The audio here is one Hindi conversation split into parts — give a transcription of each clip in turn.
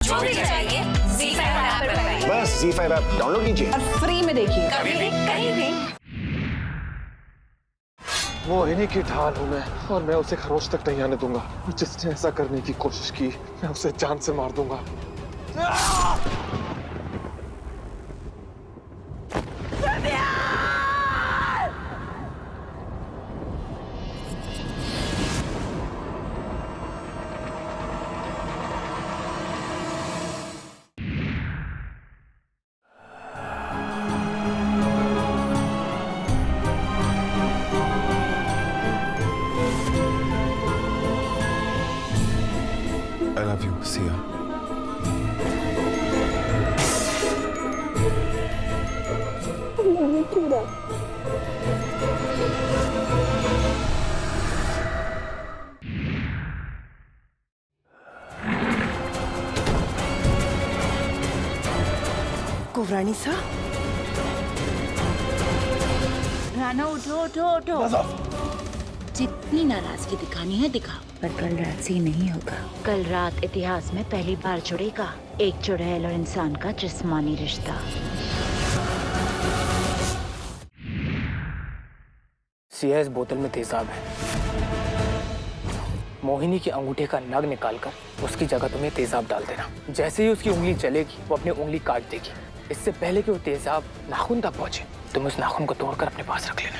जो भी चाहिए ZEE5 ऐप पर पाइए। बस ZEE5 ऐप डाउनलोड कीजिए और फ्री में देखिए, कभी भी कहीं भी। मोहिनी की ढाल हूं मैं और मैं उसे खरोच तक नहीं आने दूंगा। जिसने ऐसा करने की कोशिश की मैं उसे जान से मार दूंगा। I love you, Sia. कुवरानी सा, राना उठो उठो उठो। जितनी नाराजगी दिखानी है दिखाओ, पर कल रात से नहीं होगा। कल रात इतिहास में पहली बार जुड़ेगा एक चुड़ैल और इंसान का जिस्मानी रिश्ता। सिया, इस बोतल में तेजाब है। मोहिनी के अंगूठे का नग निकालकर उसकी जगह तुम्हें तेजाब डाल देना। जैसे ही उसकी उंगली चलेगी वो अपनी उंगली काट देगी। इससे पहले कि वो तेजाब नाखून तक पहुंचे तुम उस नाखून को तोड़कर अपने पास रख लेना।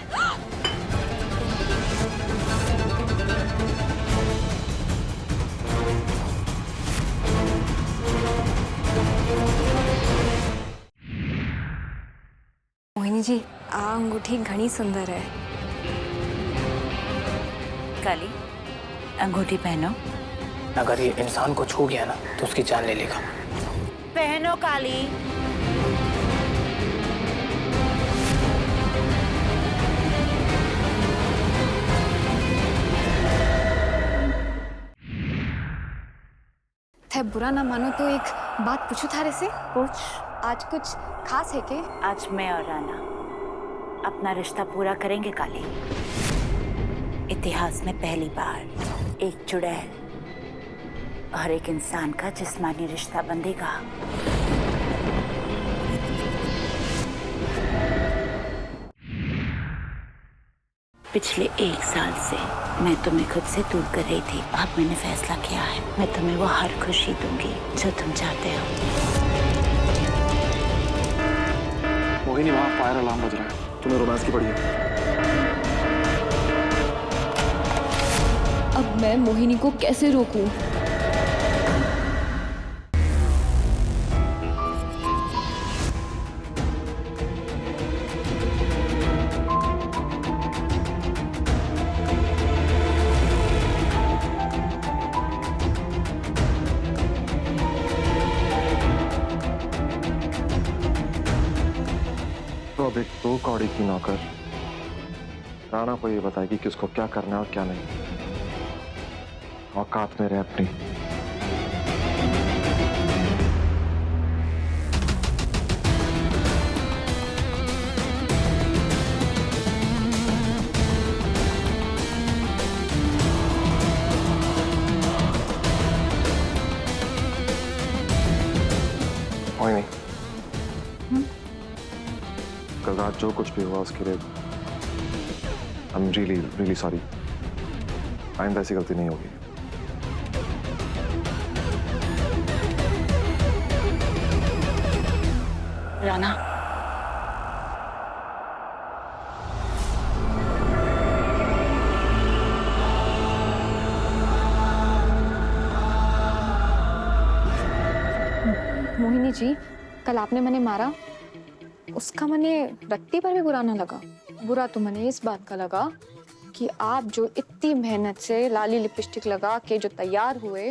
मोहिनी जी, आ अंगूठी घनी सुंदर है। काली, अंगूठी पहनो। अगर ये इंसान को छू गया ना तो उसकी जान ले लेगा। पहनो काली। थे बुरा ना मानो तो एक बात पूछूं थारे से। कुछ आज कुछ खास है के? आज मैं और राना अपना रिश्ता पूरा करेंगे काली। इतिहास में पहली बार एक चुड़ैल और एक इंसान का जिस्मानी रिश्ता बंधेगा। पिछले 1 साल से मैं तुम्हें खुद से दूर कर रही थी। अब मैंने फैसला किया है, मैं तुम्हें वो हर खुशी दूंगी जो तुम चाहते हो। मोहिनी, वहाँ फायर अलार्म बज रहा है। तुम्हें रोमांस की पड़ी है। अब मैं मोहिनी को कैसे रोकूं? तो अब एक 2 कौड़ी की नौकर राणा को ये बताएगी कि उसको क्या करना है और क्या नहीं। औकात में रहे अपनी। मोहिनी, कल रात जो कुछ भी हुआ उसके लिए I am really really sorry. आइंदा ऐसी गलती नहीं होगी। राना, मोहिनी जी, कल आपने मने मारा, उसका मने रत्ती पर भी बुरा ना लगा। बुरा तो मने इस बात का लगा कि आप जो इतनी मेहनत से लाली लिपस्टिक लगा के जो तैयार हुए,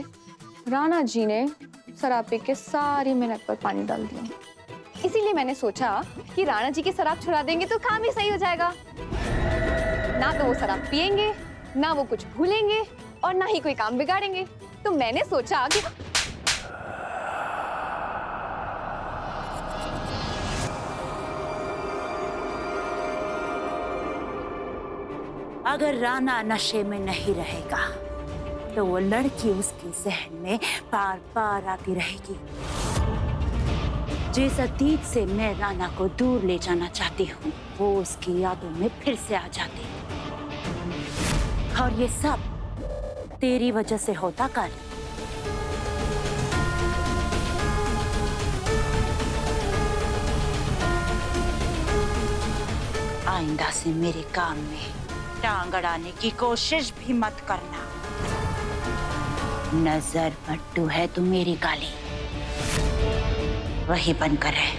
राणा जी ने शराब पी के सारी मेहनत पर पानी डाल दिया। इसीलिए मैंने सोचा कि राणा जी की शराब छुड़ा देंगे तो काम ही सही हो जाएगा। ना तो वो शराब पिएंगे, ना वो कुछ भूलेंगे और ना ही कोई काम बिगाड़ेंगे। तो मैंने सोचा कि अगर राना नशे में नहीं रहेगा तो वो लड़की उसके जहन में बार बार आती रहेगी। जिस अतीत से मैं राना को दूर ले जाना चाहती हूँ वो उसकी यादों में फिर से आ जाती। और ये सब तेरी वजह से होता कर। आइंदा से मेरे काम में टांग अड़ाने की कोशिश भी मत करना। नजर पट्टू है तू मेरी काली, वही बनकर है।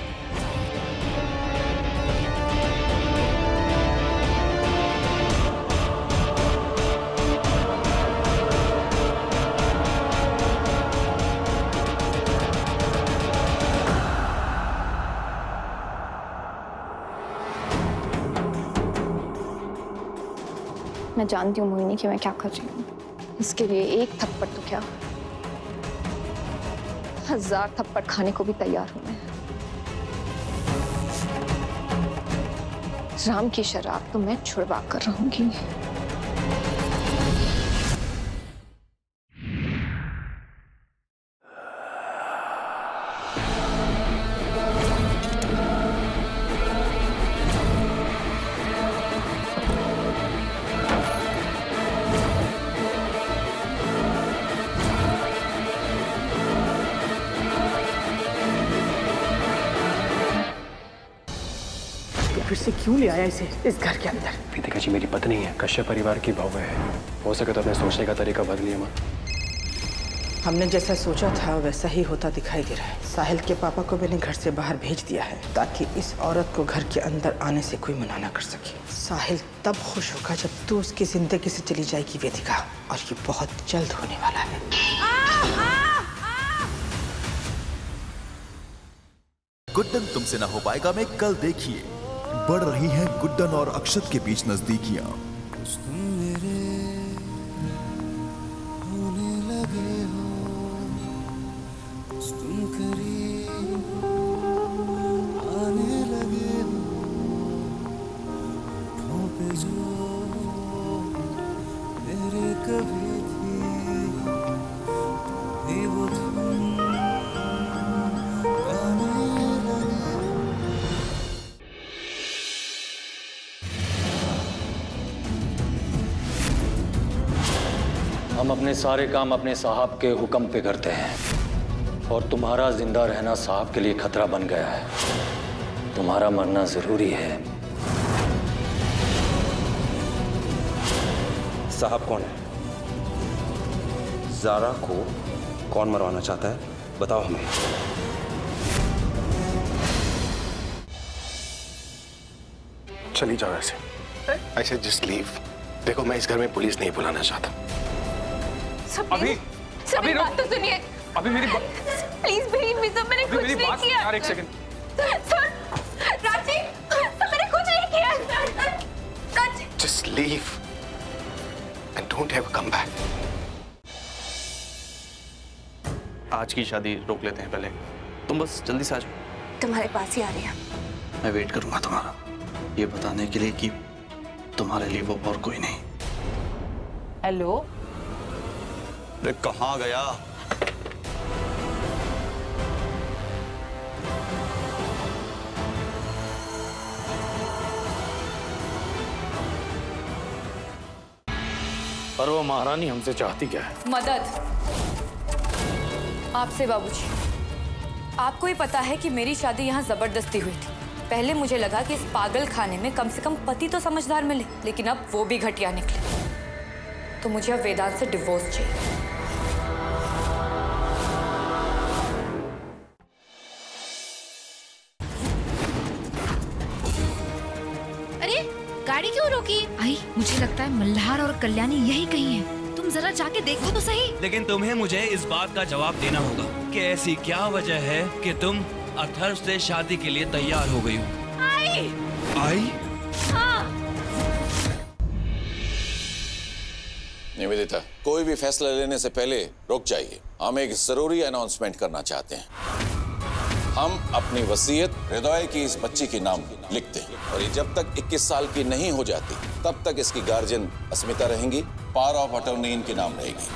मैं जानती हूँ मोहिनी कि मैं क्या कर रही हूँ। इसके लिए एक थप्पड़ तो क्या 1000 थप्पड़ खाने को भी तैयार हूं मैं। राम की शराब तो मैं छुड़वा कर रहूंगी। फिर से क्यों ले आया इसे इस घर के अंदर? विदिका जी मेरी पत्नी है, कश्यप परिवार की बहू है। हो सके तो अपने सोचने का तरीका बदलिए मत। हमने जैसा सोचा था वैसा ही होता दिखाई दे रहा है। साहिल के पापा को मैंने घर से बाहर भेज दिया है ताकि इस औरत को घर के अंदर आने से कोई मना ना कर सके। साहिल तब खुश होगा जब तू उसकी जिंदगी से चली जाएगी वेदिका, और ये बहुत जल्द होने वाला है। गुड्डन तुमसे ना हो पाएगा में कल देखिए। बढ़ रही हैं गुड्डन और अक्षत के बीच नजदीकियां। हम अपने सारे काम अपने साहब के हुक्म पे करते हैं और तुम्हारा जिंदा रहना साहब के लिए खतरा बन गया है। तुम्हारा मरना जरूरी है। साहब कौन है? ज़ारा को कौन मरवाना चाहता है? बताओ हमें। चली जाओ ऐसे। ऐसे जस्ट लीव। देखो मैं इस घर में पुलिस नहीं बुलाना चाहता। अभी बात तो सुनिए। अभी मेरी प्लीज बिलीव मी सर, मैंने कुछ नहीं किया। यार एक सेकंड सर, राजी सर, मैंने कुछ नहीं किया। Just leave and don't ever come back. आज की शादी रोक लेते हैं पहले। तुम बस जल्दी से आ जाओ। तुम्हारे पास ही आ रही है। मैं वेट करूंगा तुम्हारा, ये बताने के लिए कि तुम्हारे लिए वो और कोई नहीं। हेलो, अरे कहाँ गया? पर वो महारानी हमसे चाहती क्या है? मदद आपसे बाबूजी। आपको ही पता है कि मेरी शादी यहाँ जबरदस्ती हुई थी। पहले मुझे लगा कि इस पागल खाने में कम से कम पति तो समझदार मिले, लेकिन अब वो भी घटिया निकले। तो मुझे अब वेदांत से डिवोर्स चाहिए। अरे गाड़ी क्यों रोकी? आई, मुझे लगता है मल्हार और कल्याणी यही कहीं है। तुम जरा जाके देखो तो सही। लेकिन तुम्हें मुझे इस बात का जवाब देना होगा कि ऐसी क्या वजह है कि तुम अथर्व से शादी के लिए तैयार हो गई हो। आई? हाँ। निवेदिता, कोई भी फैसला लेने से पहले रुक जाइए। हम एक जरूरी अनाउंसमेंट करना चाहते हैं। हम अपनी वसीयत हृदय की इस बच्ची के नाम लिखते हैं और ये जब तक 21 साल की नहीं हो जाती तब तक इसकी गार्जियन अस्मिता रहेंगी। पावर ऑफ अटॉर्नी इनके नाम रहेगी।